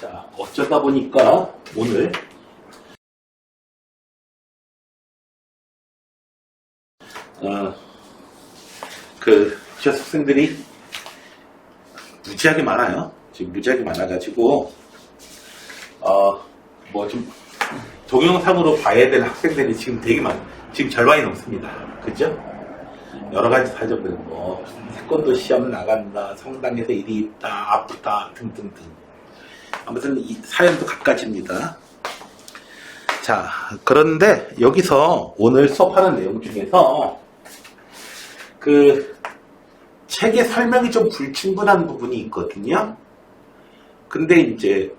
자, 어쩌다 보니까 오늘 제 학생들이 무지하게 많아요. 지금 무지하게 많아가지고 뭐 좀 동영상으로 봐야 될 학생들이 지금 되게 지금 절반이 넘습니다. 그죠? 여러 가지 사정들, 뭐 태권도 시험 나간다, 성당에서 일이 있다, 아프다 등등등. 아무튼 이 사연도 갖가지입니다. 자, 그런데 여기서 오늘 수업하는 내용 중에서 그 책의 설명이 좀 불충분한 부분이 있거든요. 근데 이제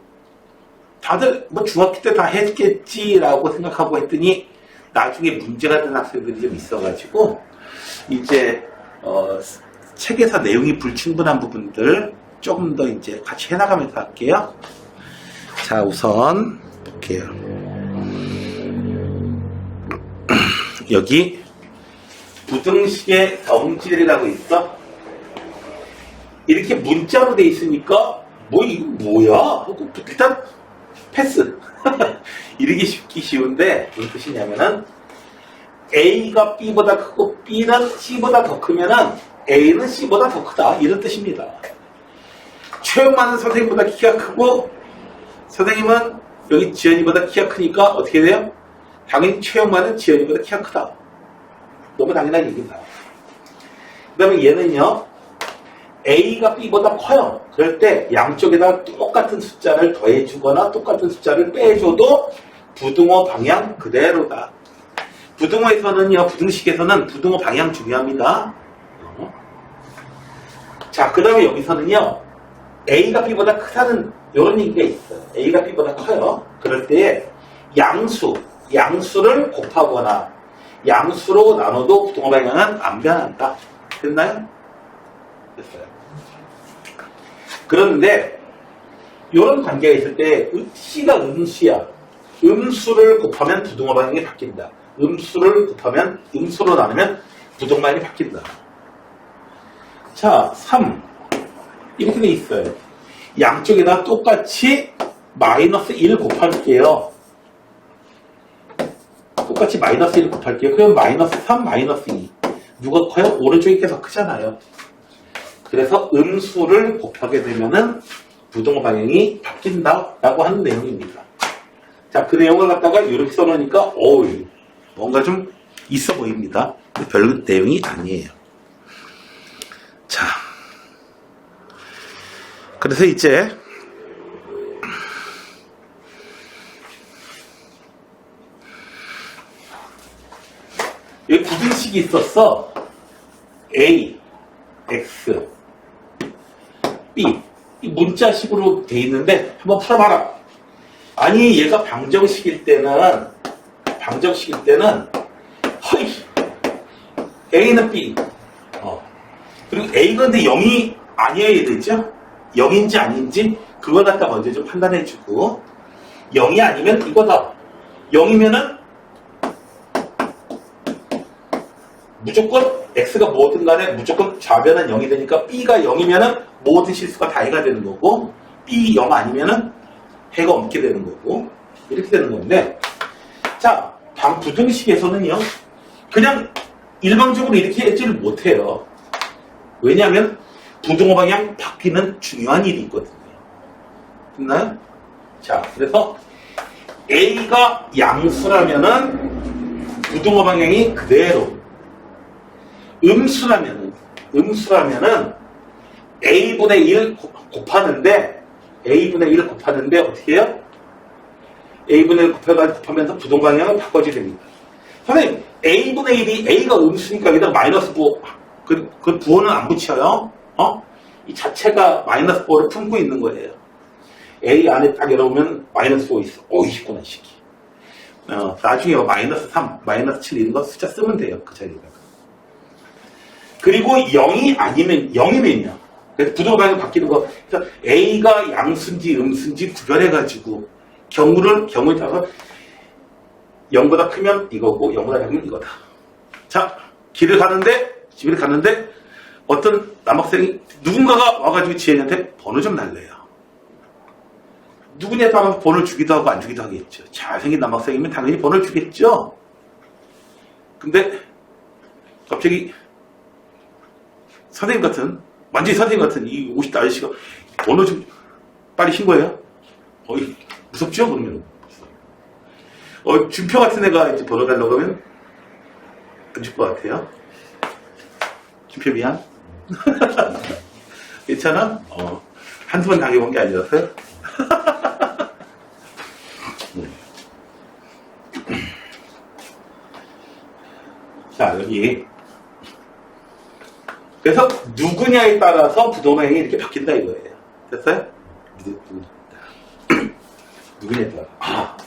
다들 뭐 중학교 때 다 했겠지라고 생각하고 했더니 나중에 문제가 된 학생들이 좀 있어가지고 이제 책에서 내용이 불충분한 부분들 조금 더 이제 같이 해나가면서 할게요. 자, 우선 볼게요. 여기 부등식의 성질이라고 있어. 이렇게 문자로 돼 있으니까 뭐 이거 뭐야? 하고 일단 패스. 이러기 쉬운데 무슨 뜻이냐면은 A가 B보다 크고 B는 C보다 더 크면은 A는 C보다 더 크다 이런 뜻입니다. 최영만은 선생님보다 키가 크고 선생님은 여기 지연이보다 키가 크니까 어떻게 돼요? 당연히 최영만은 지연이보다 키가 크다. 너무 당연한 얘기입니다. 그 다음에 얘는요, A가 B보다 커요. 그럴 때 양쪽에다 똑같은 숫자를 더해주거나 똑같은 숫자를 빼줘도 부등호 방향 그대로다. 부등호에서는요, 부등식에서는 부등호 방향 중요합니다. 자, 그 다음에 여기서는요, A가 B보다 크다는 이런 얘기가 있어요. A가 B보다 커요. 그럴 때 양수를 곱하거나 양수로 나눠도 부등호 방향은 안 변한다. 됐나요? 됐어요. 그런데 이런 관계가 있을 때 C가 음수야. 음수를 곱하면 부등호 방향이 바뀐다. 음수를 곱하면 음수로 나누면 부등호 방향이 바뀐다. 자, 3 이렇게 돼 있어요. 양쪽에다 똑같이 마이너스 1 곱할게요. 똑같이 마이너스 1 곱할게요. 그럼 마이너스 3, 마이너스 2. 누가 커요? 오른쪽이 계속 크잖아요. 그래서 음수를 곱하게 되면은 부등호 방향이 바뀐다라고 하는 내용입니다. 자, 그 내용을 갖다가 이렇게 써놓으니까 어우, 뭔가 좀 있어 보입니다. 별 내용이 아니에요. 자, 그래서 이제 여기 부등식이 있었어. A, X, B. 이 문자식으로 돼 있는데 한번 풀어봐라. 아니 얘가 방정식일 때는 허이 A는 B. 그리고 A가 근데 0이 아니어야 되죠? 0인지 아닌지 그걸 갖다 먼저 좀 판단해주고 0이 아니면 이거다. 0이면은 무조건 X가 뭐든 간에 무조건 좌변은 0이 되니까 B가 0이면은 모든 실수가 다 해가 되는 거고 B 0 아니면은 해가 없게 되는 거고 이렇게 되는 건데 자, 부등식에서는요 그냥 일방적으로 이렇게 했지를 못해요. 왜냐하면 부등호 방향 바뀌는 중요한 일이 있거든요. 됐나요? 자, 그래서 A가 양수라면은 부등호 방향이 그대로 음수라면은 A분의 1 곱하는데 어떻게 해요? A분의 1 곱하면서 부등호 방향을 바꿔줘야 됩니다. 선생님, A분의 1이 A가 음수니까 여기다 마이너스 5 그 부호는 안 붙여요. 이 자체가 마이너스 5를 품고 있는 거예요. A 안에 딱 열어보면 마이너스 5 있어. 있구나, 이 새끼. 나중에 마이너스 3, 마이너스 7 이런 거 숫자 쓰면 돼요. 그 자리에다가. 그리고 0이 아니면 0이면요. 그래서 부등호 방향 바뀌는 거. 그래서 A가 양수인지 음수인지 구별해가지고 경우에 따라서 0보다 크면 이거고 0보다 작으면 이거다. 자, 집에 갔는데 어떤 남학생이 누군가가 와가지고 지혜한테 번호 좀 날래요. 누구냐에 따라서 번호를 주기도 하고 안 주기도 하겠죠. 잘생긴 남학생이면 당연히 번호를 주겠죠. 근데 갑자기 선생님 같은, 완전히 선생님 같은 이 50대 아저씨가 번호 좀 빨리 신고해요. 어이, 무섭죠? 그러면. 준표 같은 애가 이제 번호 달라고 하면 안 줄 것 같아요. 준표 미안. 괜찮아? 한두 번 당해본 게 아니라서요. 자, 여기. 그래서 누구냐에 따라서 부동산이 이렇게 바뀐다 이거예요. 됐어요? 누구냐에 따라.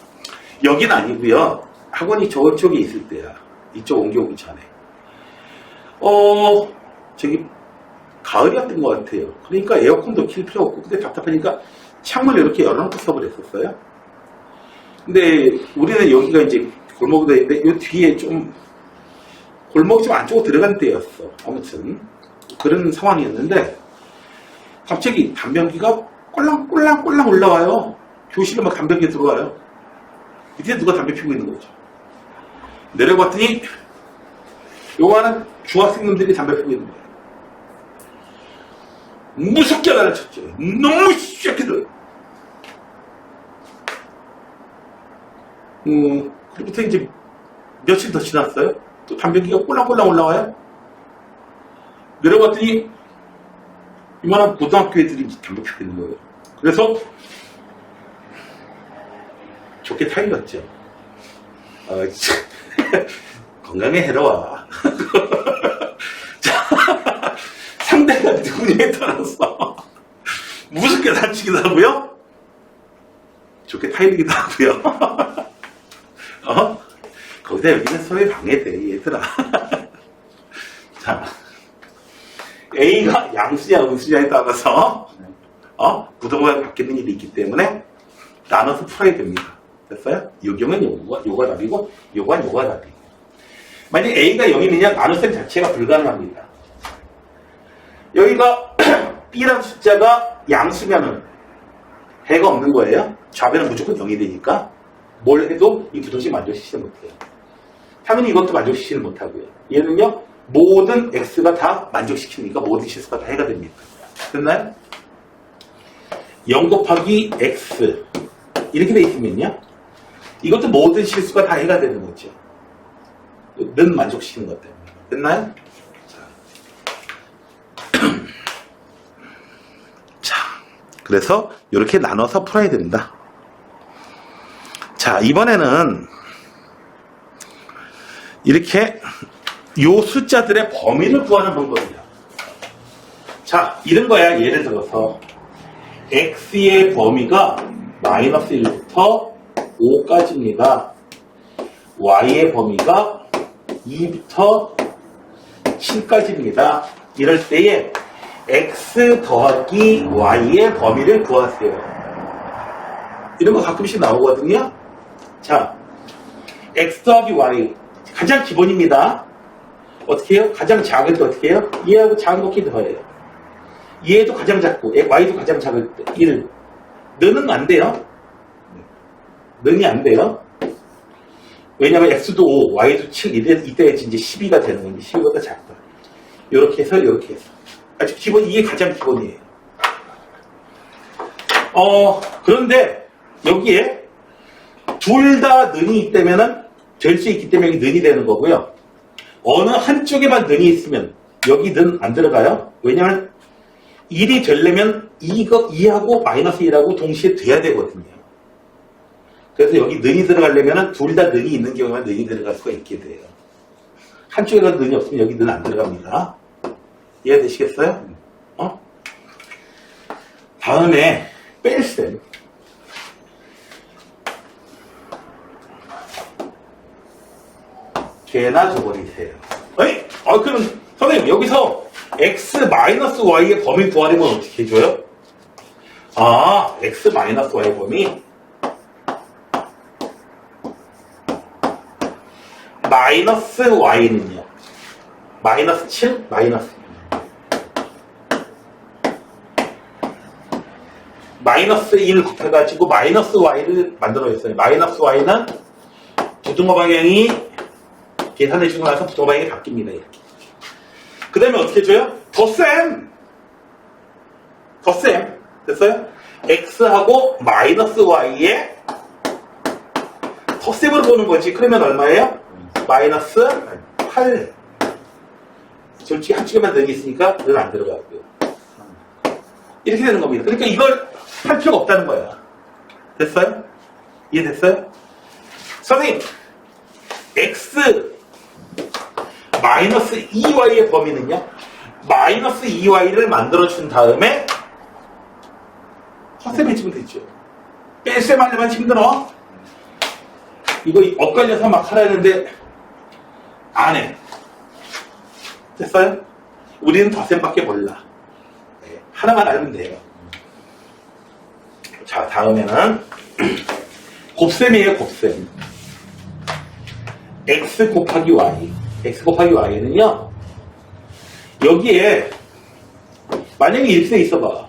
여긴 아니고요. 학원이 저쪽에 있을 때야. 이쪽 옮겨오기 전에. 저기 가을이었던 것 같아요. 그러니까 에어컨도 킬 필요 없고, 근데 답답하니까 창문을 이렇게 열어놓고 수업을 했었어요. 근데 우리는 여기가 이제 골목으로 있는데 이 뒤에 좀 골목 좀 안쪽으로 들어간 데였어. 아무튼 그런 상황이었는데 갑자기 담배연기가 꼴랑꼴랑 올라와요. 교실에 막 담배연기 들어와요. 밑에 누가 담배 피우고 있는 거죠. 내려봤더니 요만한 중학생놈들이 담배 피우고 있는 거예요. 무섭게 가르쳤죠. 너무 시작해들. 그로부터 이제 며칠 더 지났어요. 또 담배기가 꼴랑꼴랑 올라와요. 내려봤더니 이만한 고등학교 애들이 담배 피우고 있는 거예요. 그래서 좋게 타일렀죠. 건강에 해로워. 상대가 누구냐에 따라서 무섭게 다치기도 하고요. 좋게 타일리기도 하고요. 거기다 여기는 서로의 방해돼, 얘들아. 자, A가 양수냐, 음수냐에 따라서, 부동산이 바뀌는 일이 있기 때문에 나눠서 풀어야 됩니다. 됐어요? 요경은 요가 답이고, 요가 답이고. 만약 A가 0이면 나눗셈 자체가 불가능합니다. 여기가 B라는 숫자가 양수면은 해가 없는 거예요. 좌변은 무조건 0이 되니까 뭘 해도 이 부동식 만족시키지 못해요. 당연히 이것도 만족시키지 못하고요. 얘는요, 모든 X가 다 만족시키니까 모든 실수가 다 해가 됩니다. 됐나요? 0 곱하기 X 이렇게 돼 있으면요, 이것도 모든 실수가 다 해가 되는 거죠. 는 만족시키는 것 때문에. 됐나요? 자, 그래서 이렇게 나눠서 풀어야 된다. 자, 이번에는 이렇게 요 숫자들의 범위를 구하는 방법이야. 자, 이런 거야. 예를 들어서 x의 범위가 마이너스 1부터 5까지입니다. y의 범위가 2부터 7까지입니다. 이럴 때에 x 더하기 y의 범위를 구하세요. 이런 거 가끔씩 나오거든요. 자, x 더하기 y 가장 기본입니다. 어떻게 해요? 가장 작을 때 어떻게 해요? 얘하고 작은 거 더해요. 얘도 가장 작고 y도 가장 작을 때 1. 너는 안 돼요. 너는 안 돼요. 왜냐면 x도 5, y도 7, 이때 이제 12가 되는 건데 12보다 작다. 이렇게 해서 이렇게 해서. 아주 기본, 이게 가장 기본이에요. 그런데 여기에 둘 다 는이 있다면은 될 수 있기 때문에 는이 되는 거고요. 어느 한쪽에만 는이 있으면 여기 는 안 들어가요. 왜냐면 1이 되려면 2하고 마이너스 1하고 동시에 돼야 되거든요. 그래서 여기 는이 들어가려면 둘 다 는이 있는 경우만 는이 들어갈 수가 있게 돼요. 한쪽에가 는이 없으면 여기 는 안 들어갑니다. 이해되시겠어요? 다음에 뺄셈. 개나 줘버리세요. 그럼 선생님 여기서 x-y의 범위 구하려면 어떻게 해줘요? x-y의 범위 마이너스 y는요. 마이너스 7, 마이너스 마이너스 1 곱해가지고 마이너스 y를 만들어냈어요. 마이너스 y는 부등호 방향이 계산해주고 나서 부등호 방향이 바뀝니다. 이렇게. 그 다음에 어떻게 줘요? 덧셈! 됐어요? x하고 마이너스 y에 덧셈으로 보는 거지. 그러면 얼마예요? 마이너스 8. 솔직히 한쪽에만 능이 있으니까 는 안 들어가고요. 이렇게 되는 겁니다. 그러니까 이걸 할 필요가 없다는 거야. 됐어요? 이해됐어요? 선생님, x 마이너스 2y의 범위는요? 마이너스 2y를 만들어준 다음에 헛셈 해주면 되죠. 뺄셈 하려면 힘들어. 이거 엇갈려서 막 하라 했는데 안 해. 됐어요? 우리는 덧셈밖에 몰라. 네, 하나만 알면 돼요. 자, 다음에는 곱셈이에요. 곱셈. x 곱하기 y. x 곱하기 y는요, 여기에 만약에 이렇게 돼 있어봐.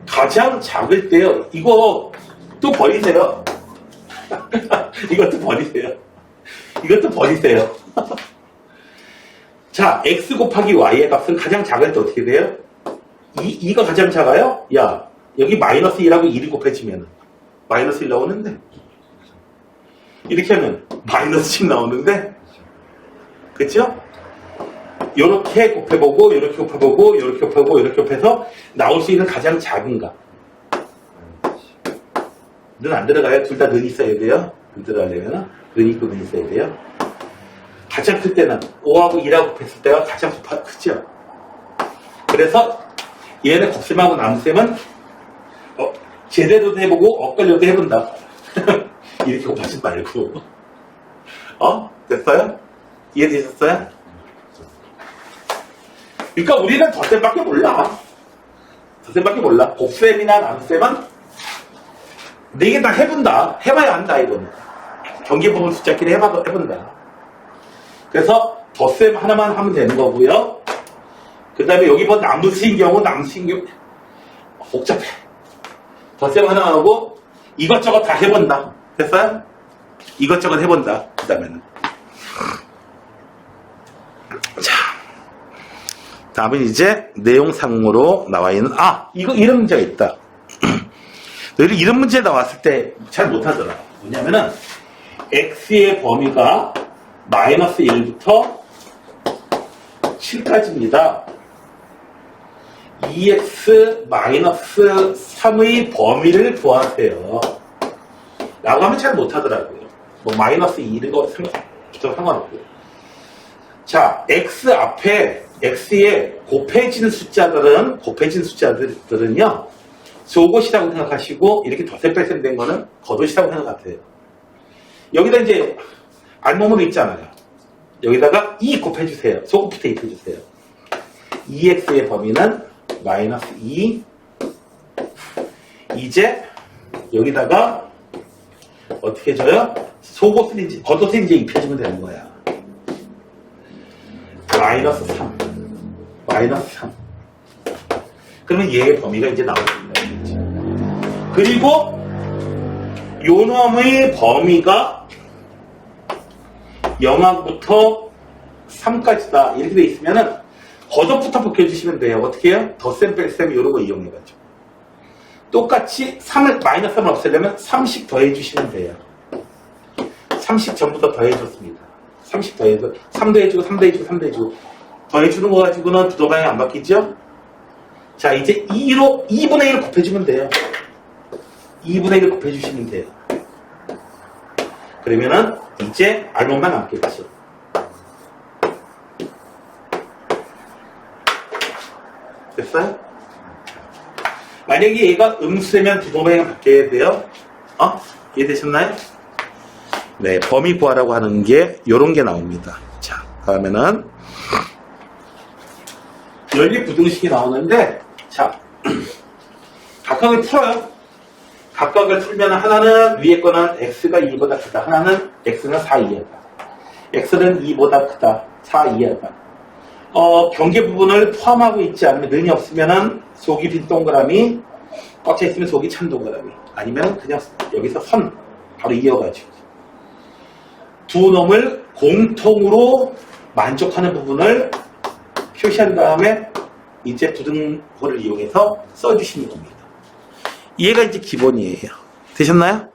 가장 작을 때요. 이거 또 버리세요. 이것도 버리세요. 자, x 곱하기 y의 값은 가장 작을 때 어떻게 돼요? 2가 가장 작아요? 야, 여기 마이너스 1하고 1이 곱해지면 마이너스 1 나오는데, 이렇게 하면 마이너스 10 나오는데, 그쵸? 요렇게 곱해보고, 요렇게 곱해보고, 요렇게 곱해보고, 요렇게 곱해서 나올 수 있는 가장 작은 값. 는 안 들어가요? 둘 다 는 있어야 돼요? 는 들어가려면 는 있고 는 있어야 돼요? 가장 클 때는 5하고 1하고 곱했을 때가 가장 크죠? 그래서 얘네 곱셈하고 남셈은 제대로도 해보고 엇갈려도 해본다. 이렇게 곱하지 말고. 됐어요? 이해되셨어요? 그러니까 우리는 덧셈밖에 몰라. 곱셈이나 남셈은 4개 다 해본다. 해봐야 한다, 이거는. 경계부분 숫자끼리 해본다. 그래서 덧셈 하나만 하면 되는 거고요. 그 다음에 여기 뭐 남수인 경우 복잡해. 덧셈 하나 하고 이것저것 다 해본다. 됐어요? 이것저것 해본다. 그 다음에는. 자. 다음은 이제 내용상으로 나와 있는, 이런 문제가 있다. 이런 문제 나왔을 때 잘 못하더라. 뭐냐면은, x의 범위가 마이너스 1부터 7까지입니다. 2x 마이너스 3의 범위를 구하세요. 라고 하면 잘 못하더라고요. 뭐 마이너스 2 이런 거 상관없고요. 자, x 앞에 x에 곱해진 숫자들은요, 속옷이라고 생각하시고, 이렇게 덧셈 뺄셈 된 거는 겉옷이라고 생각하세요. 여기다 이제 알몸으로 있잖아요. 여기다가 2 곱해주세요. 속옷부터 입혀주세요. 2x의 범위는 마이너스 2. 이제 여기다가 어떻게 해줘요? 속옷을 이제, 겉옷을 이제 입혀주면 되는 거야. 마이너스 3. 그러면 얘의 범위가 이제 나옵니다. 그리고 요 놈의 범위가 0하부터 3까지다. 이렇게 돼 있으면은 겉옷부터 벗겨주시면 돼요. 어떻게 해요? 덧셈, 뺄셈 이런 거 이용해가지고. 똑같이 마이너스 3을 없애려면 30 더해주시면 돼요. 30 전부 다 더해줬습니다. 30 더해서 3 더해주고 3 더해주고 3 더해주고 더해주는 거 가지고는 부등호방향이 안 바뀌죠? 자, 이제 2분의 1을 곱해주면 돼요. 2분의 1을 곱해주시면 돼요. 그러면은 이제 알몸만 남겠죠. 됐어요? 만약에 얘가 음수되면 부등호방향이 바뀌어야 돼요. 이해되셨나요? 네, 범위 구하라고 하는 게 요런 게 나옵니다. 자, 다음에는 연립 부등식이 나오는데, 자, 각각을 풀어요. 각각을 풀면 하나는 위에 거는 x가 2보다 크다. 하나는 x는 4 이하다. x는 2보다 크다. 4 이하가. 경계 부분을 포함하고 있지 않으면, 는이 없으면은 속이 빈 동그라미, 꽉 차 있으면 속이 찬 동그라미. 아니면 그냥 여기서 선 바로 이어가지고 두 놈을 공통으로 만족하는 부분을 표시한 다음에 이제 부등호를 이용해서 써주시는 겁니다. 얘가 이제 기본이에요. 되셨나요?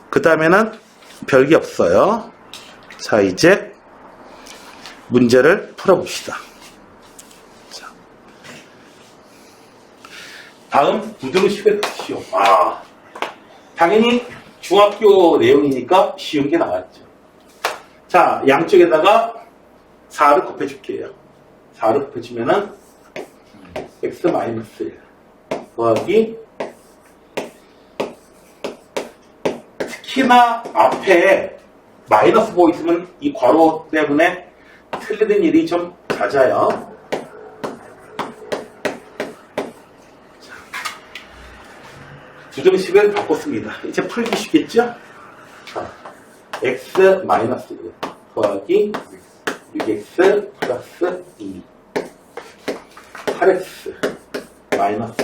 그 다음에는 별게 없어요. 자, 이제 문제를 풀어봅시다. 자, 다음 부등식의 시험. 당연히 중학교 내용이니까 쉬운 게 나왔죠. 자, 양쪽에다가 4를 곱해줄게요. 4를 곱해주면은 x-1 더하기, 특히나 앞에 마이너스 보고 있으면 이 괄호 때문에 틀리는 일이 좀 잦아요. 부등식을 바꿨습니다. 이제 풀기 쉽겠죠? 자, x-1 더하기 6x 플러스 2 8x 마이너스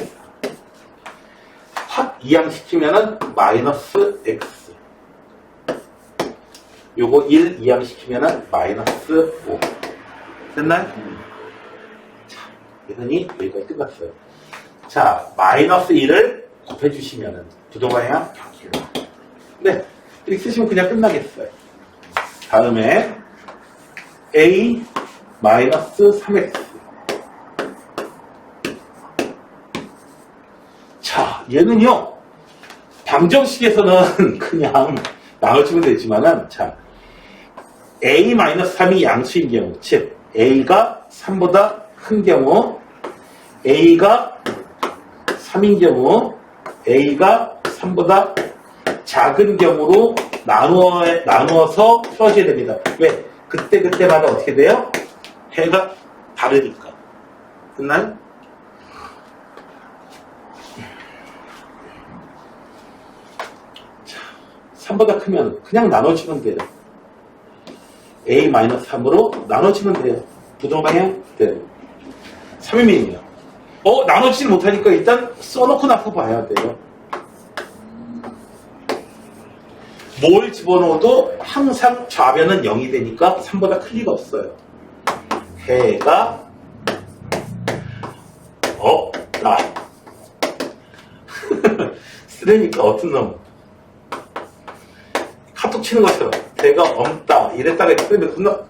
4 확 이항시키면은 마이너스 x, 요거 1 이항시키면은 마이너스 5 됐나요? 자, 얘는 여기까지 끝났어요. 자, 마이너스 1을 곱해주시면은 부동화해야 바뀌어요. 네, 이렇게 쓰시면 그냥 끝나겠어요. 다음에 a 마이너스 3x. 자, 얘는요, 방정식에서는 그냥 나눠주면 되지만은, 자, a-3이 양수인 경우, 즉, a가 3보다 큰 경우, a가 3인 경우, a가 3보다 작은 경우로 나누어서 풀어줘야 됩니다. 왜? 그때마다 어떻게 돼요? 해가 다르니까. 됐나요? 자, 3보다 크면 그냥 나눠주면 돼요. a-3으로 나눠주면 돼요. 부동방향 돼요. 3이면요. 나눠지지 못하니까 일단 써놓고 나서 봐야 돼요. 뭘 집어넣어도 항상 좌변은 0이 되니까 3보다 클 리가 없어요. 해가 없다. 쓰레니까 어떤 놈 카톡 치는 것처럼 해가 없다 이랬다가 쓰레면 끝나.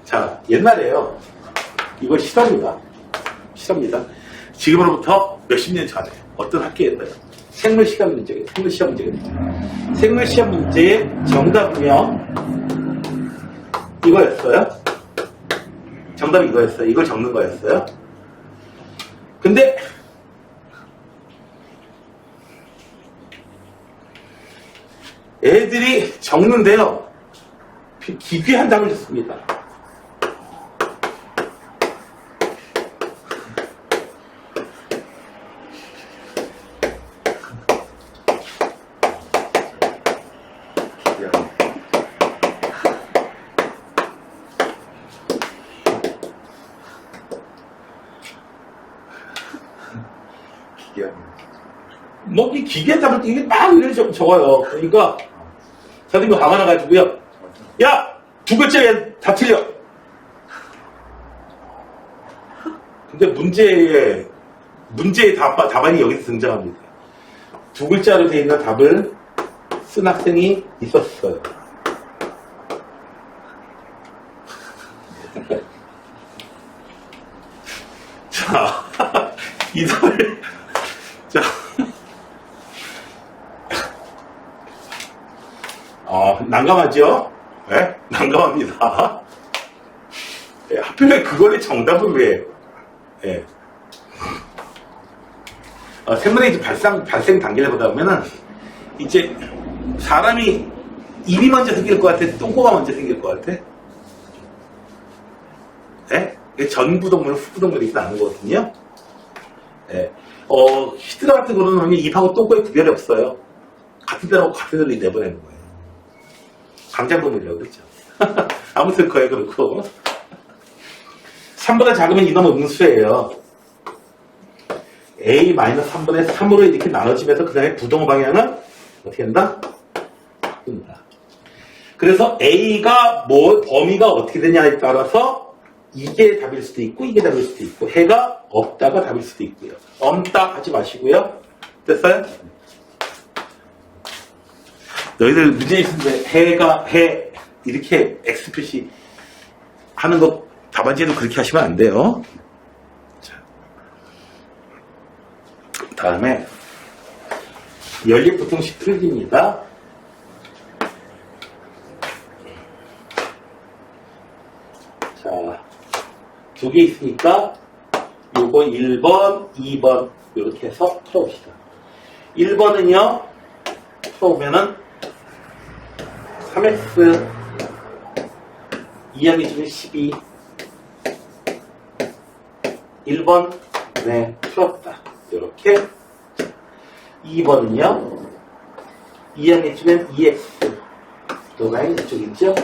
자, 옛날에요. 이거 실험입니다. 지금으로부터 몇십 년 전에 어떤 학교에서요. 생물시험 문제가 있죠. 생물시험 문제의 정답은요, 이거였어요. 정답이 이거였어요. 이걸 적는 거였어요. 근데, 애들이 적는데요, 기괴한 답을 줬습니다. 이 기계에 답을 이게 막 이렇게 적어요. 그러니까 선생님이 화가 나가지고요. 야! 2글자에 다 틀려! 근데 문제의 답안이 여기서 등장합니다. 2글자로 되어 있는 답을 쓴 학생이 있었어요. 자, 이 답을, 자, 난감하죠? 네? 난감합니다. 네, 하필 그거의 정답은 왜? 네. 생물의 이제 발생 단계를 보다 보면은, 이제, 사람이 입이 먼저 생길 것 같아? 똥꼬가 먼저 생길 것 같아? 네? 전부동물, 후부동물이 이렇게 나는 거거든요? 네. 히드라 같은 거는 입하고 똥꼬에 구별이 없어요. 같은 데로 내보내는 거예요. 강장동물이라고 그랬죠. 아무튼 거에 그렇고. 3보다 작으면 이놈은 음수예요. A-3분의 3으로 이렇게 나눠지면서 그 다음에 부동호 방향은 어떻게 된다? 바꾼다. 그래서 A가 범위가 어떻게 되냐에 따라서 이게 답일 수도 있고 이게 답일 수도 있고 해가 없다가 답일 수도 있고요. 없다 하지 마시고요. 됐어요? 너희들 문제 있는데 해 이렇게 X 표시 하는 거 답안지에도 그렇게 하시면 안 돼요. 자, 다음에 연립부등식 풀기입니다. 자, 두 개 있으니까 요거 1번, 2번 이렇게 해서 풀어봅시다. 1번은요 풀어보면은 3x 2항이 지금 12 1번 네 풀었다. 이렇게 2번은요 2항이 지금 2x 도가인 이쪽 있죠?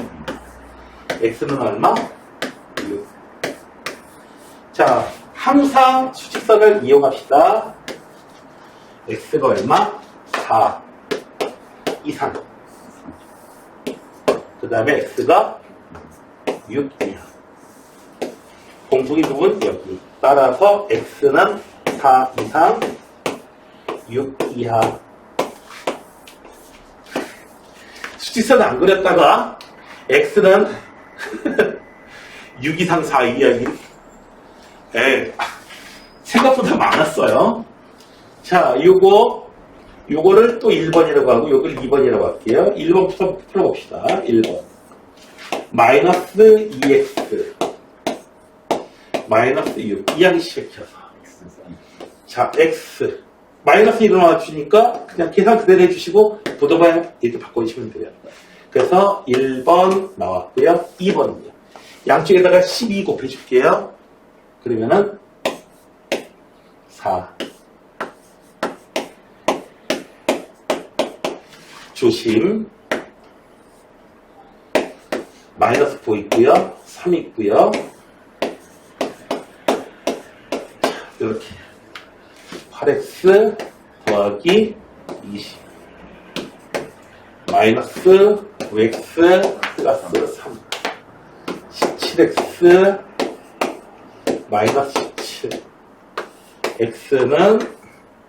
x는 얼마? 6. 자, 항상 수직선을 이용합시다. x가 얼마? 4 이상. 그 다음에 x가 6 이하. 공통인 부분 여기. 따라서 x는 4 이상 6 이하. 수직선을 안 그렸다가 x는 6 이상 4 이하. 생각보다 많았어요. 자, 요거를 또 1번이라고 하고 요걸 2번이라고 할게요. 1번 풀어봅시다. 1번 마이너스 2x 마이너스 6 이항이 시켜서 자 x 마이너스 1로 나와주니까 그냥 계산 그대로 해주시고 부동방 이렇게 바꿔주시면 돼요. 그래서 1번 나왔고요. 2번은요 양쪽에다가 12 곱해줄게요. 그러면은 4 조심 마이너스 4 있고요. 3 있고요. 이렇게 8x 더하기 20 마이너스 5x 플러스 3 17x 마이너스 17 x는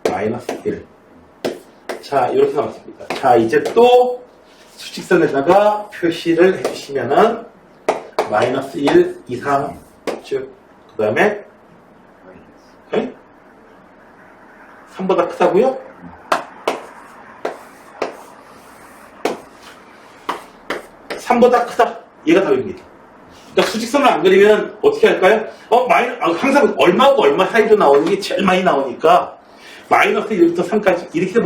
마이너스 1 자 이렇게 나왔습니다. 자 이제 또 수직선에다가 표시를 해주시면은 마이너스 1 이상 쭉 그 다음에 3보다 크다고요? (3보다) 크다. 얘가 답입니다. 그러니까 수직선을 안 그리면 어떻게 할까요? 항상 얼마하고 얼마 사이로 나오는 게 제일 많이 나오니까 마이너스 1부터 3까지 이렇게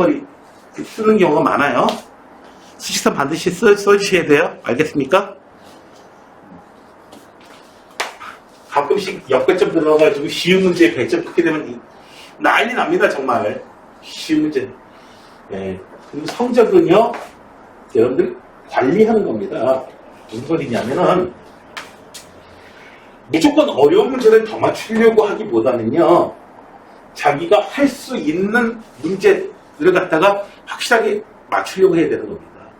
쓰는 경우가 많아요. 수직선 반드시 써주셔야 돼요. 알겠습니까? 가끔씩 역배점 들어가가지고 쉬운 문제에 100점 크게 되면 난리 납니다. 정말 쉬운 문제. 네. 그리고 성적은요 여러분들 관리하는 겁니다. 무슨 소리냐면은 무조건 어려운 문제를 더 맞추려고 하기보다는요 자기가 할 수 있는 문제를 갖다가 확실하게 맞추려고 해야 되는 겁니다.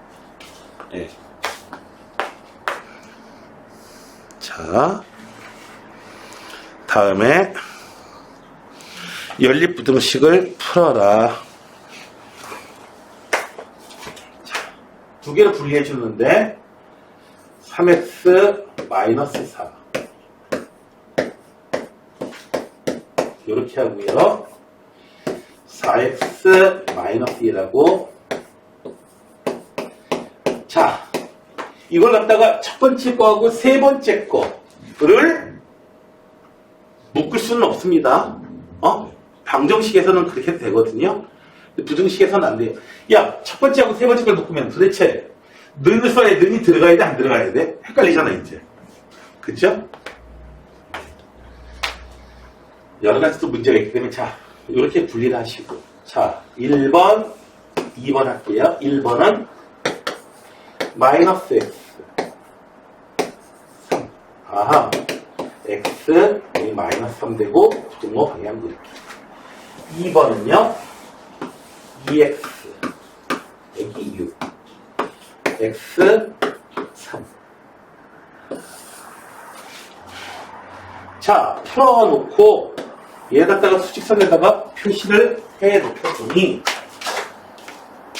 네. 자 다음에 연립부등식을 풀어라. 자, 두 개를 분리해 주는데 3x 마이너스 4 이렇게 하고요. 4x 마이너스 1하고 자 이걸 갖다가 첫 번째 거하고 세 번째 거를 묶을 수는 없습니다. 방정식에서는 그렇게 되거든요. 부등식에서는 안 돼요. 야, 첫 번째하고 세 번째 걸 묶으면 도대체 는을 써야 는이 들어가야 돼, 안 들어가야 돼? 헷갈리잖아, 이제. 그쵸? 여러 가지 또 문제가 있기 때문에, 자, 이렇게 분리를 하시고. 자, 1번, 2번 할게요. 1번은 마이너스 x 3. 아하, x 여기 마이너스 3 되고 부등호 방향 이렇게. 2번은요 2x 여기 6 x 3. 자, 풀어놓고 얘 갖다가 수직선에다가 표시를 해 놓겠더니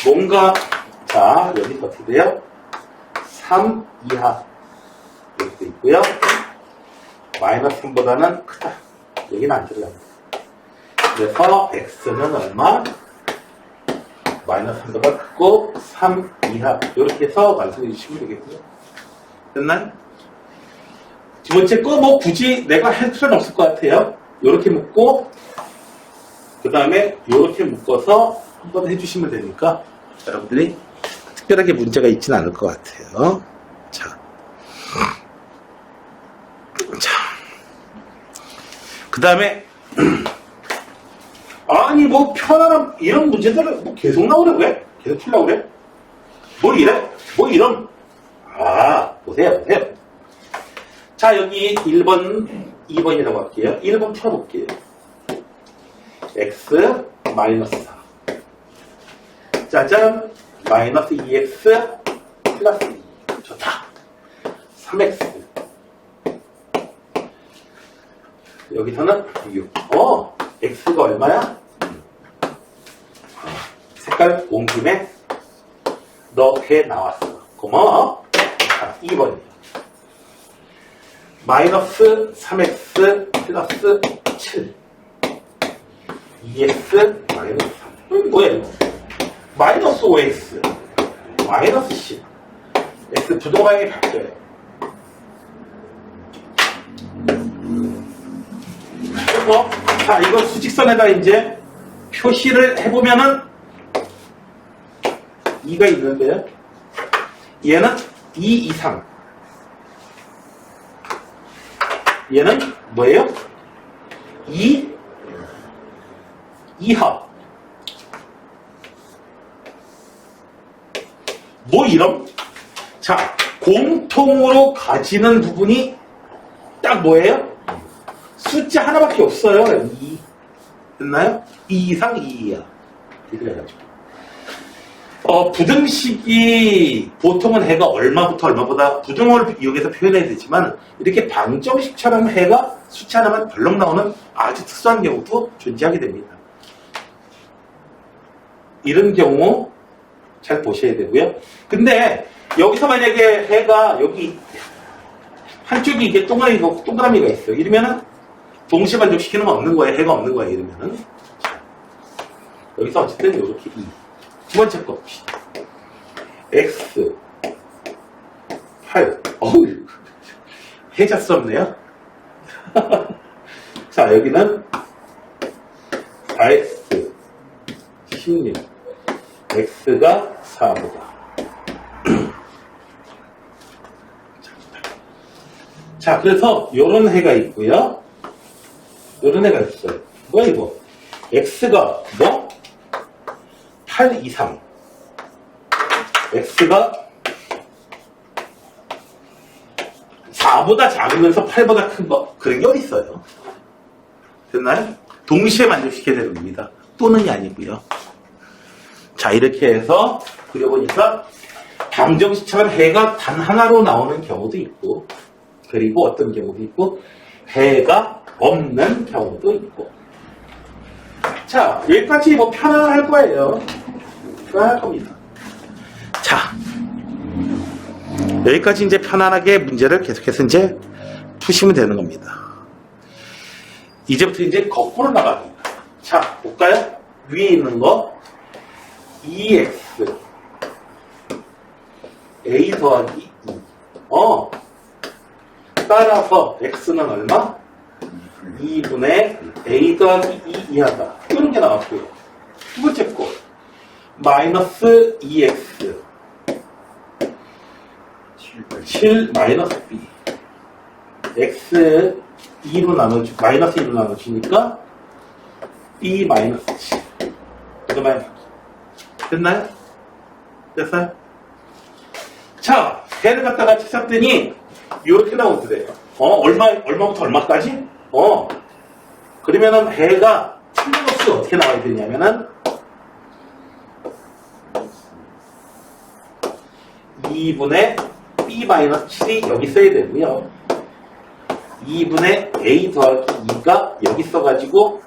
뭔가, 자, 여기 어떻게 돼요? 3 이하 이렇게 돼 있고요. 마이너스 3보다는 크다. 여기는 안 들어갑니다. 그래서 x는 얼마? 마이너스 3보다 크고 3 이하 이렇게 해서 완성해 주시면 되겠고요. 됐나요? 두 번째 거 뭐 굳이 내가 할 필요는 없을 것 같아요. 이렇게 묶고 그 다음에 이렇게 묶어서 한번 해주시면 되니까 여러분들이 특별하게 문제가 있지는 않을 것 같아요. 자, 그 다음에 아니 뭐 편안한 이런 문제들은 뭐 계속 나오래 왜? 계속 풀려고 그래? 뭘 이래? 뭐 이런 보세요. 자, 여기 1번, 2번이라고 할게요. 1번 풀어볼게요. x 마이너스 4. 짜잔, 마이너스 2x 플러스 2. 좋다. 3x. 여기서는 6. x가 얼마야? 색깔 온 김에 너게 나왔어. 고마워. 자, 2번이요. 마이너스 3x 플러스 7 2x 마이너스 3 뭐야 이거 마이너스 5x 마이너스 10 x 부동방향이 바뀌어요. 그래서 자 이거 수직선에다 이제 표시를 해보면은 2가 있는데요. 얘는 2 이상 얘는 뭐예요? 2 이하. 뭐 이런? 자, 공통으로 가지는 부분이 딱 뭐예요? 숫자 하나밖에 없어요. 2. 됐나요? 2 이상 2 이하. 그래가지고. 부등식이 보통은 해가 얼마부터 얼마보다 부등호를 이용해서 표현해야 되지만 이렇게 방정식처럼 해가 숫자 하나만 벌렁 나오는 아주 특수한 경우도 존재하게 됩니다. 이런 경우 잘 보셔야 되고요. 근데 여기서 만약에 해가 여기 한쪽이 이게 동그라미가 있어요. 이러면은 동시에 만족시키는 건 없는 거예요. 해가 없는 거예요. 이러면은 여기서 어쨌든 이렇게 2. 두 번째 거 봅시다. x 8. 어우, 해자스럽네요. 자, 여기는 x 16. x가 4보다. 자, 그래서 요런 해가 있고요. 요런 해가 있어요. 뭐야 이거? x가 뭐? 8 이상. x가 4보다 작으면서 8보다 큰 거. 그런 게 어디 있어요? 됐나요? 동시에 만족시켜야 되는 겁니다. 또는이 아니고요. 자, 이렇게 해서 그려보니까 방정식처럼 해가 단 하나로 나오는 경우도 있고, 그리고 어떤 경우도 있고, 해가 없는 경우도 있고. 자, 여기까지 뭐 편안할 거예요. 편안할 겁니다. 자, 여기까지 이제 편안하게 문제를 계속해서 이제 푸시면 되는 겁니다. 이제부터 이제 거꾸로 나갑니다. 자, 볼까요? 위에 있는 거 2x a 더하기 2. 따라서 x는 얼마? 2분의 a 더하기 2 이하다. 이런 게 나왔고요. 두 번째 거 마이너스 2x 7 마이너스 b x 2로 나눠주 마이너스 2로 나눠주니까 b 마이너스 7 이거 많이 됐나요? 됐어요? 자, 해를 갖다가 찾았더니 이렇게 나오더래요. 얼마부터 얼마까지? 그러면은 해가 틀림없이 어떻게 나와야 되냐면은 2분의 B-7이 여기 써야 되고요. 2분의 A 더하기 2가 여기 써가지고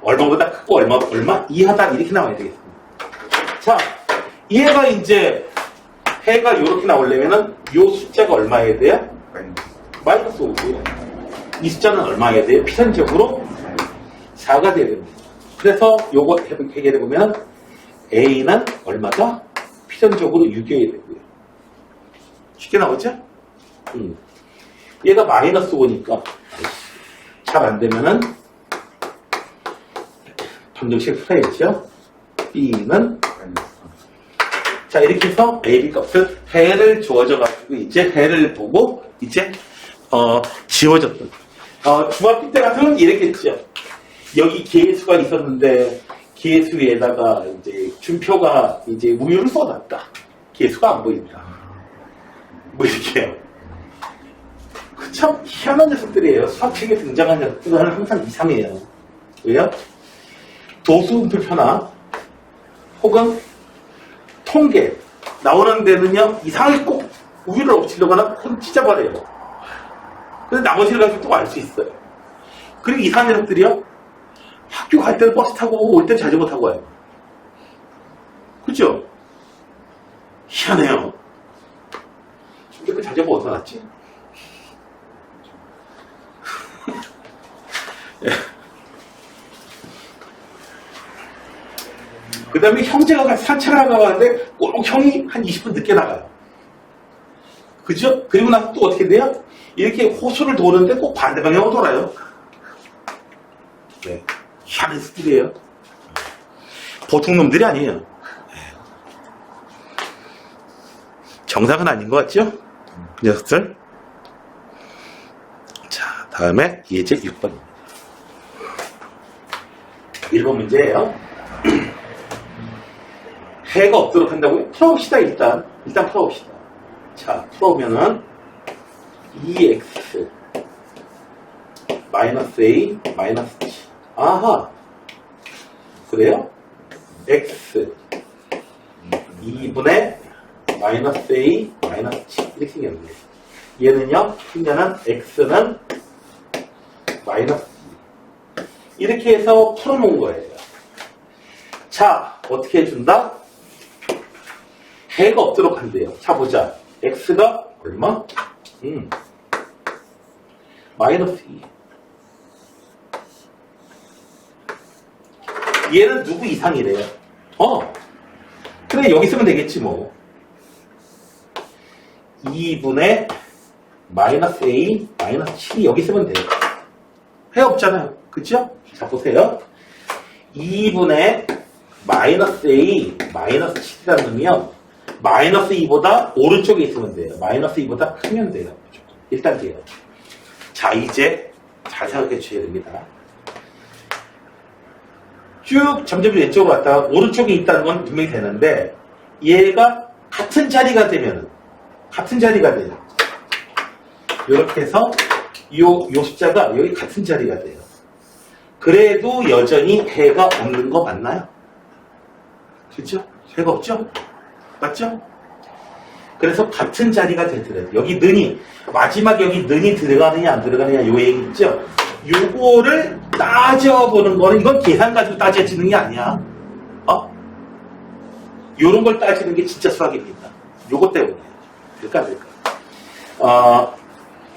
얼마보다 크고 얼마 이하다 이렇게 나와야 되겠습니다. 자, 얘가 이제 해가 이렇게 나오려면은 이 숫자가 얼마여야 돼요? 마이너스 5고요. 이 숫자는 얼마여야 돼요? 필연적으로 4가 돼야 됩니다. 그래서 요거 해결해보면 A는 얼마다? 필연적으로 6이어야 되고요. 쉽게 나오죠? 얘가 마이너스 5니까 잘 안되면은 방정식 풀어야죠. B는 자, 이렇게 해서 AB 값을 해를 주어져가지고 이제 해를 보고 이제 지워졌던 중학교 때 같으면 이랬겠죠. 여기 계수가 있었는데 계수 위에다가 이제 준표가 이제 우유를 쏟았다. 계수가 안 보인다. 뭐 이렇게요. 참 희한한 녀석들이에요. 수학책에 등장한 녀석들은 항상 이상해요. 왜요? 도수분표나 혹은 통계 나오는 데는요 이상하게 꼭 우유를 엎치려고 하나 콘 찢어버려요. 근데 나머지를 가지고 또 알 수 있어요. 그리고 이상한 녀석들이요 학교 갈 때는 버스 타고 오고 올 때는 자전거 타고 와요. 그죠? 희한해요. 근데 그 자전거 어디서 났지? 그 다음에 형제가 산책을 하고 가는데 꼭 형이 한 20분 늦게 나가요. 그죠? 그리고 나서 또 어떻게 돼요? 이렇게 호수를 도는데 꼭 반대 방향으로 돌아요. 네. 희한한 스킬이에요. 보통 놈들이 아니에요. 정상은 아닌 것 같죠? 그 녀석들. 자, 다음에 예제 6번입니다. 1번 문제예요. 해가 없도록 한다고요? 풀어봅시다, 일단 풀어봅시다. 자, 풀어보면은 2x 마이너스 a 마이너스 t. 아하, 그래요? x 2분의 마이너스 a 마이너스 t 이렇게 생겼네요. 얘는요, 생겨난 x는 마이너스 2. 이렇게 해서 풀어놓은 거예요. 자, 어떻게 해준다? 해가 없도록 한대요. 자, 보자. x가 얼마? 마이너스 2. 얘는 누구 이상이래요? 그래, 여기 쓰면 되겠지, 뭐. 2분의 마이너스 a 마이너스 7이 여기 쓰면 돼요. 해 없잖아요. 그쵸? 자, 보세요. 2분의 마이너스 a 마이너스 7이라는 놈이요. 마이너스 2보다 오른쪽에 있으면 돼요. 마이너스 2보다 크면 돼요. 일단 돼요. 자, 이제 잘 생각해 주셔야 됩니다. 쭉 점점 왼쪽으로 갔다가 오른쪽에 있다는 건 분명히 되는데 얘가 같은 자리가 돼요. 이렇게 해서 요 숫자가 여기 같은 자리가 돼요. 그래도 여전히 해가 없는 거 맞나요? 그렇죠? 해가 없죠? 맞죠? 그래서 같은 자리가 되더라고요. 여기 는이 마지막 여기 는이 들어가느냐 안 들어가느냐 요 얘기 있죠? 요거를 따져보는 거는 이건 계산 가지고 따져지는 게 아니야. 요런 걸 따지는 게 진짜 수학입니다. 요거 때문에. 될까?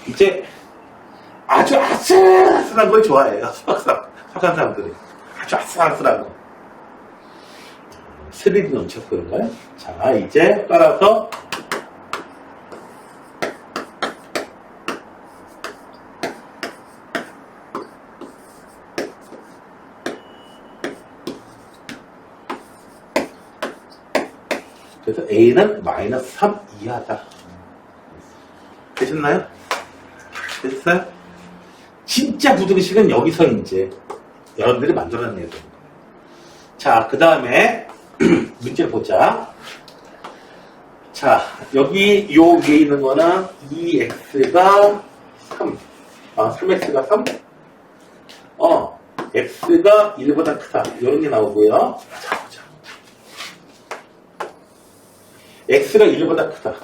이제 아주 아슬아슬한 걸 좋아해요. 수학한 사람들이. 아주 아슬아슬한 거. 스릴이 넘쳐서 그런가요? 자, 이제 따라서 그래서 A는 마이너스 3 이하다. 되셨나요? 됐어요? 진짜 부등식은 여기서 이제 여러분들이 만들어내야 됩니다. 자, 그 다음에 문제 보자. 자, 여기 요 위에 있는 거는 2x가 3. 3x가 3? x가 1보다 크다. 이런 게 나오고요. 자, 보자. x가 1보다 크다.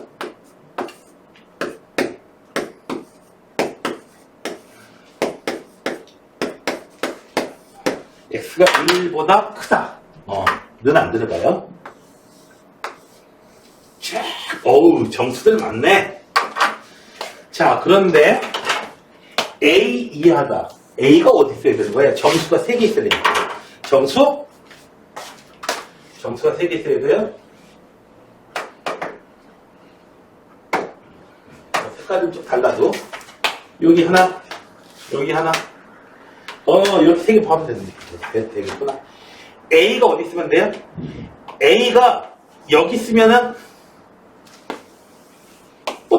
x가 1보다 크다. 는 안 들어가요. 쫙, 어우, 정수들 많네. 자, 그런데 a 이하다. a가 어디 있어야 되는 거야? 정수가 3개 있어야 됩니다. 정수가 3개 있어야 돼요. 색깔은 좀 달라도 여기 하나, 여기 하나. 이렇게 3개 포함되면 되겠구나. a가 어디 있으면 돼요? a가 여기 있으면은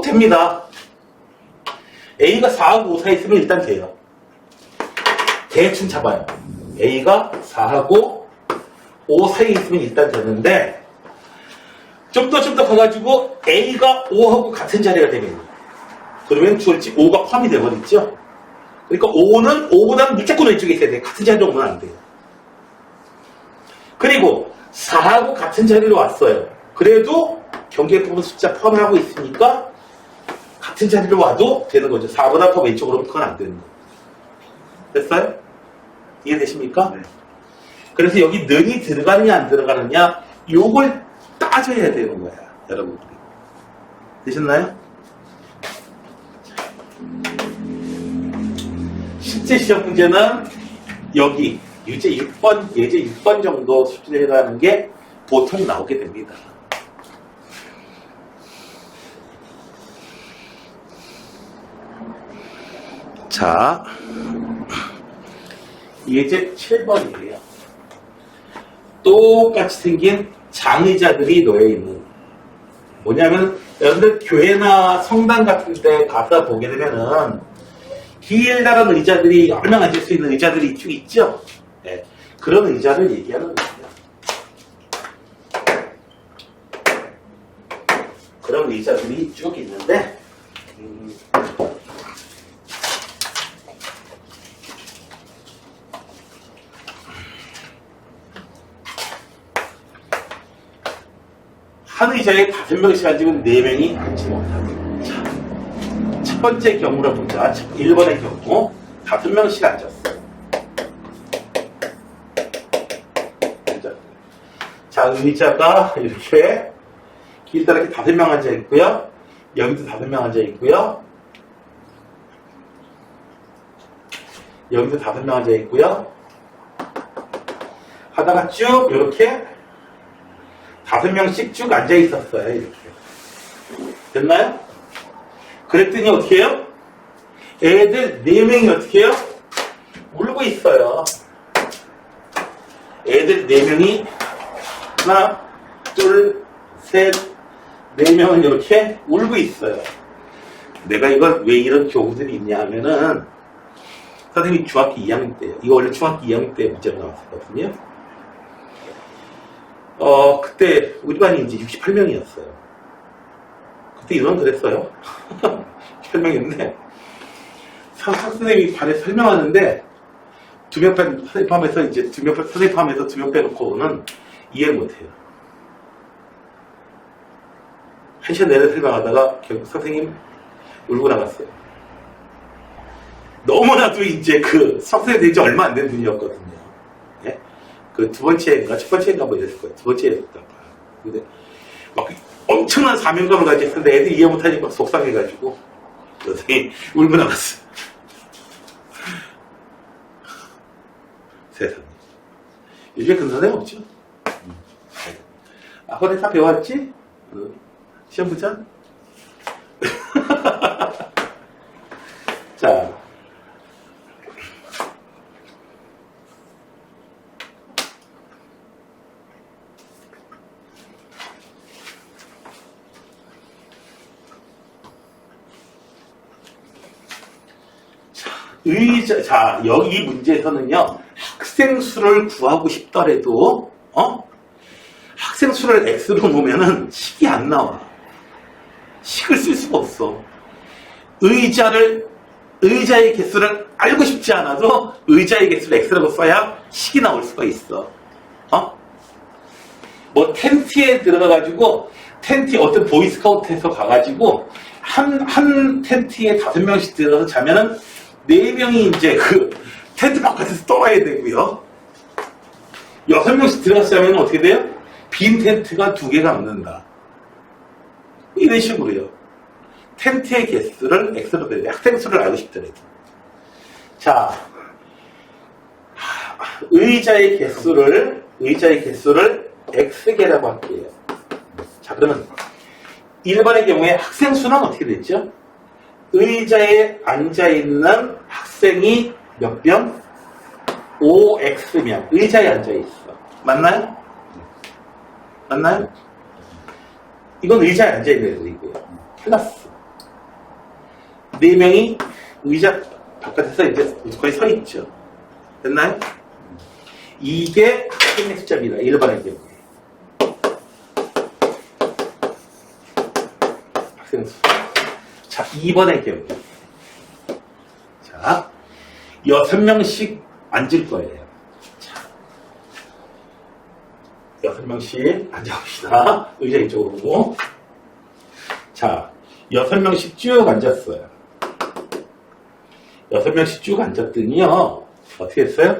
됩니다. a가 4하고 5 사이에 있으면 일단 돼요. 대충 잡아요. a가 4하고 5 사이에 있으면 일단 되는데 좀 더 가가지고 a가 5하고 같은 자리가 되면 그러면 주어지 5가 포함이 되버리죠. 그러니까 5는 5보다는 무조건 왼쪽에 있어야 돼요. 같은 자리로 오면 안 돼요. 그리고 4하고 같은 자리로 왔어요. 그래도 경계의 부분 숫자 포함하고 있으니까 같은 자리로 와도 되는 거죠. 4보다 더 왼쪽으로 오면 그건 안 되는 거예요. 됐어요? 이해되십니까? 네. 그래서 여기 는이 들어가느냐 안 들어가느냐 요걸 따져야 되는 거야. 여러분들이. 되셨나요? 실제 시험 문제는 여기 예제 6번 정도 수준에 해당하는 게 보통 나오게 됩니다. 자, 예제 7번이에요. 똑같이 생긴 장의자들이 놓여있는 뭐냐면 여러분들 교회나 성당 같은 데 가서 보게 되면은 길다란 의자들이 여러 명 앉을 수 있는 의자들이 쭉 있죠. 네, 그런 의자를 얘기하는 거예요. 그런 의자들이 쭉 있는데 한 의자에 5명씩 앉으면 4명이 앉지 못하고. 자, 첫 번째 경우를 보자. 1번의 경우 5명씩 앉았어요. 자, 의자가 이렇게 길다랗게 5명 앉아 있고요. 여기도 5명 앉아 있고요. 여기도 5명 앉아 있고요. 하다가 쭉 이렇게 5명씩 쭉 앉아 있었어요. 이렇게. 됐나요? 그랬더니 어떻게 해요? 애들 4명이 어떻게 해요? 울고 있어요. 애들 4명이 하나, 둘, 셋, 4명은 이렇게 울고 있어요. 내가 이걸 왜 이런 경우들이 있냐 하면은 선생님이 중학교 2학년 때예요. 이거 원래 중학교 2학년 때 문제가 나왔었거든요. 그때 우리 반이 이제 68명이었어요. 그때 인원 그랬어요. 68명이었는데 선생님이 반에 설명하는데 2명 선생님 포함해서 이제 2명 선생님 포함해서 2명 빼놓고는 이해를 못해요. 1시간 내내 설명하다가 결국 선생님 울고 나갔어요. 너무나도 이제 그 석세에 된 지 얼마 안 된 분이었거든요. 예? 그 두 번째인가 첫 번째인가 뭐 이랬을 거예요. 두 번째였던 거예요. 근데 막 엄청난 사명감을 가지고 있었는데 애들이 이해 못하니까 막 속상해가지고 선생님이 울고 나갔어요. 세상에. 요즘에 그런 사람이 없죠. 아빠네 다 배웠지? 시험 보자. 자. 자, 여기 문제에서는요, 학생 수를 구하고 싶더라도, 학생 수를 x로 놓으면은 식이 안 나와. 식을 쓸 수가 없어. 의자의 개수를 알고 싶지 않아도 의자의 개수를 x라고 써야 식이 나올 수가 있어. 뭐 텐트에 들어가가지고 텐트 어떤 보이스카우트에서 가가지고 한 텐트에 5명씩 들어가서 자면은 4명이 이제 그 텐트 바깥에서 떠와야 되고요. 6명씩 들어가서 자면 어떻게 돼요? 빈 텐트가 2개가 남는다. 이런 식으로요. 텐트의 개수를 x로 내야 학생 수를 알고 싶더라도. 자, 의자의 개수를 x개라고 할게요. 자, 그러면 1번의 경우에 학생 수는 어떻게 됐죠? 의자에 앉아있는 학생이 몇 명? 5x명. 의자에 앉아있어. 맞나요? 맞나요? 이건 의자에 앉아있는 애들이고요. 플러스 4명이 의자 바깥에서 이제 거의 서 있죠. 됐나요? 이게 학생의 숫자입니다. 1번의 경우에. 학생 수. 자, 2번의 경우. 자, 6명씩 앉을 거예요. 자, 6명씩 앉아봅시다. 의자 이쪽으로 오고. 자, 6명씩 쭉 앉았어요. 6명씩 쭉 앉았더니요. 어떻게 했어요?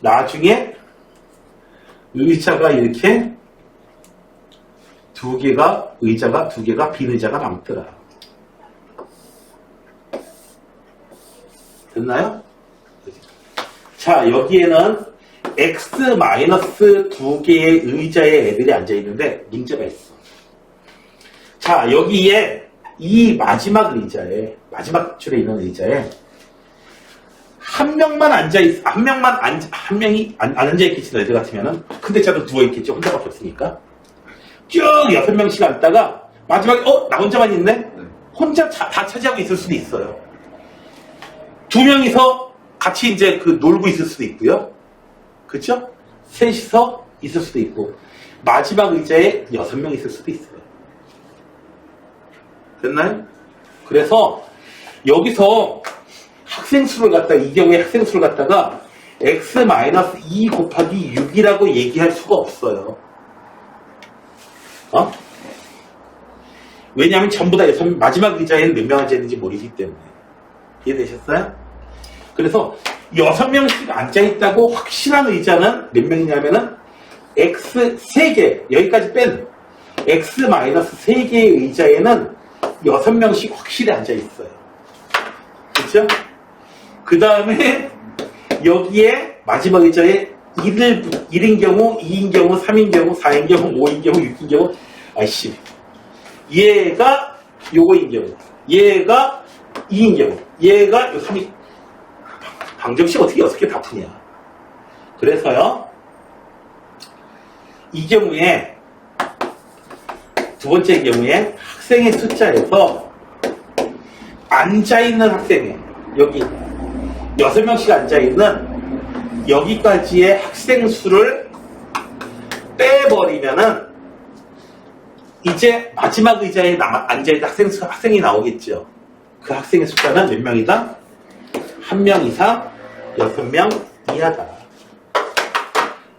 나중에 의자가 이렇게 의자가 두 개가 빈 의자가 남더라. 됐나요? 자, 여기에는 x-2개의 의자에 애들이 앉아있는데 문제가 있어. 자, 여기에 이 마지막 줄에 있는 의자에 한 명이 안 앉아있겠지, 애들 같으면은. 근데 자도 누워있겠죠. 혼자밖에 없으니까. 쭉 6명씩 앉다가 마지막에, 나 혼자만 있네? 혼자 다 차지하고 있을 수도 있어요. 2명이서 같이 이제 놀고 있을 수도 있고요. 그쵸? 셋이서 있을 수도 있고. 마지막 의자에 6명 있을 수도 있어요. 됐나요? 그래서 여기서 이 경우에 학생 수를 갖다가 x-2 곱하기 6이라고 얘기할 수가 없어요. 왜냐하면 전부 다 마지막 의자에는 몇 명 앉아있는지 모르기 때문에. 이해되셨어요? 그래서 6명씩 앉아있다고 확실한 의자는 몇 명이냐면은 x 3개, 여기까지 뺀 x-3개의 의자에는 6명씩 확실히 앉아있어요. 그렇죠? 그 다음에 여기에 마지막 의자에 1인 경우, 2인 경우, 3인 경우, 4인 경우, 5인 경우, 6인 경우, 얘가 요거인 경우, 얘가 2인 경우, 얘가 3인. 방정식 어떻게 6개 다 푸냐. 그래서요, 이 경우에, 두 번째 경우에 학생의 숫자에서 앉아있는 학생이, 여기 6명씩 앉아있는 여기까지의 학생 수를 빼버리면은 이제 마지막 의자에 앉아있는 학생이 나오겠죠. 그 학생의 숫자는 몇 명이다? 1명 이상 6명 이하다.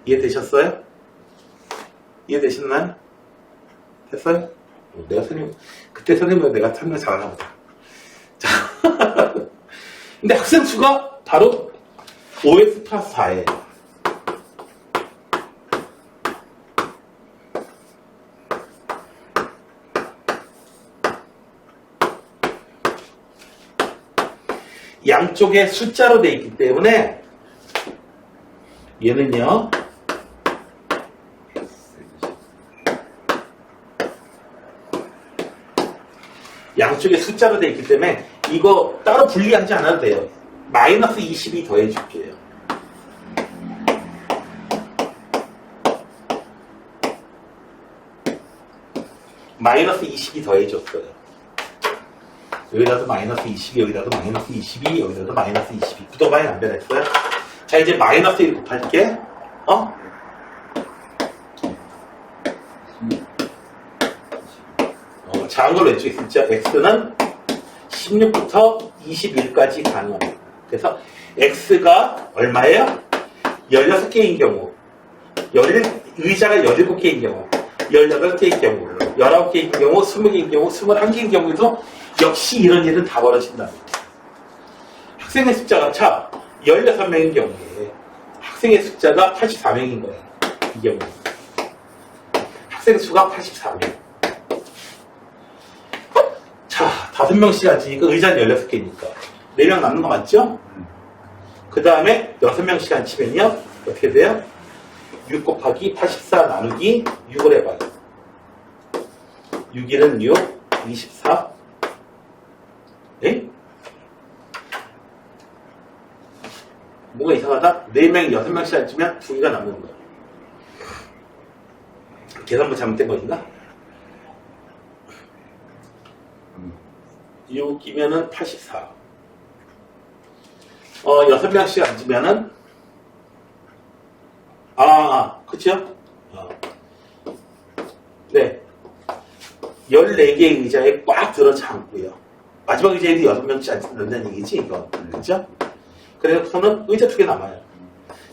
이해되셨어요? 이해되셨나요? 됐어요? 그때 선생님보다 내가 참여 잘하나 보다. 자, 근데 학생 수가 바로 5x 플러스 4예요. 양쪽에 숫자로 되어 있기 때문에 얘는요, 양쪽에 숫자로 되어 있기 때문에 이거 따로 분리하지 않아도 돼요. 마이너스 20이 더해줄게요. 마이너스 20이 더해줬어요. 여기다도 마이너스 20, 여기다도 마이너스 22, 여기다도 마이너스 22. 부도방이 안 변했어요? 자, 이제 마이너스 1 곱할게. 작은 걸로 왼쪽에 있죠. x는 16부터 21까지 가능합니다. 그래서 x가 얼마예요? 16개인 경우, 의자가 17개인 경우, 18개인 경우, 19개인 경우, 20개인 경우, 21개인 경우에도 역시 이런 일은 다 벌어진다. 학생의 숫자가 16명인 경우에 학생의 숫자가 84명인 거예요. 이 경우. 학생 수가 84명. 자, 5명씩 앉으니까 의자는 16개니까 4명 남는 거 맞죠? 그 다음에 6명씩 앉히면요 어떻게 돼요? 6 곱하기 84 나누기 6을 해봐요. 6일은 6, 24. 네? 뭐가 이상하다? 4명이 6명씩 앉으면 2개가 남는 거예요. 계산부 잘못된 거인가? 6이면은 84. 6명씩 앉으면은, 그쵸? 네. 14개의 의자에 꽉 들어차 앉고요. 마지막 의자에도 6명씩 앉는다는 얘기지, 이거. 그쵸? 그래서는 의자 2개 남아요.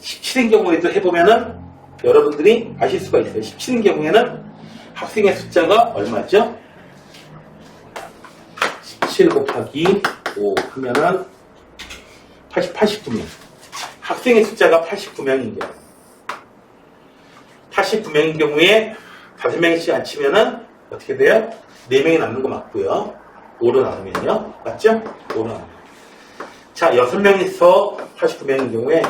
17인 경우에도 해보면은, 여러분들이 아실 수가 있어요. 17인 경우에는 학생의 숫자가 얼마죠? 17 곱하기 5 하면은 89명. 학생의 숫자가 89명인 경우. 89명인 경우에 5명씩 앉히면은 어떻게 돼요? 4명이 남는 거 맞고요. 5로 나누면요. 맞죠? 5로 나누면. 자, 6명이서 89명인 경우에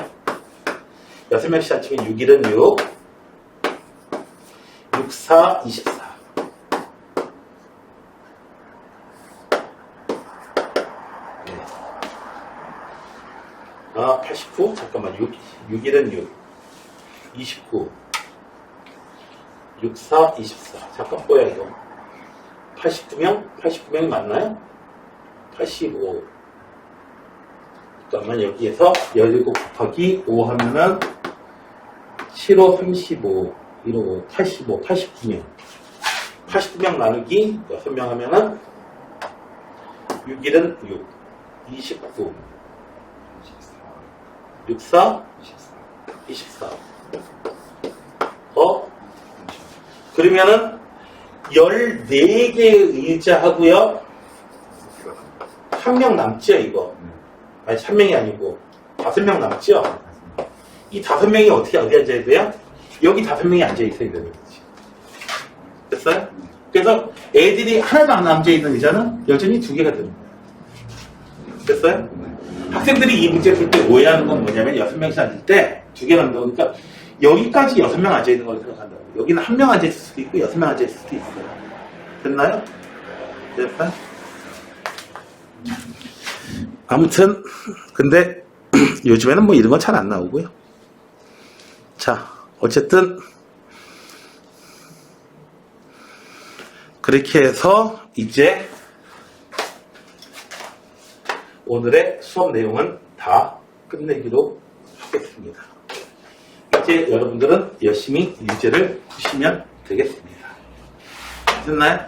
6명씩 앉히면 6일은 6, 6, 4, 24. 89? 잠깐만, 6일은 6, 29, 6, 4, 24. 잠깐, 뭐야, 이거. 89명? 89명이 맞나요? 85. 잠깐만, 여기에서 17 곱하기 5 하면은 7, 5, 35, 1, 5, 85, 89명. 89명 나누기 6명 하면은 6일은 6, 29, 64, 24. 그러면은 14개의 의자 하고요. 1명 남죠, 이거. 아니, 3명이 아니고 5명 남죠? 이 5명이 어디 앉아야 돼요? 여기 5명이 앉아있어야 되는 거지. 됐어요? 그래서 애들이 하나도 안 앉아있는 의자는 여전히 2개가 되는 거예요. 됐어요? 학생들이 이 문제 풀 때 오해하는 건 뭐냐면 6명씩 앉을 때 2개 남는다고 그러니까 여기까지 6명 앉아있는 걸 생각한다고. 여기는 1명 앉아있을 수도 있고 6명 앉아있을 수도 있어요. 됐나요? 됐어요? 아무튼 근데 요즘에는 뭐 이런 건 잘 안 나오고요. 자, 어쨌든 그렇게 해서 이제 오늘의 수업 내용은 다 끝내기로 하겠습니다. 이제 여러분들은 열심히 유제를 푸시면 되겠습니다. 됐나요?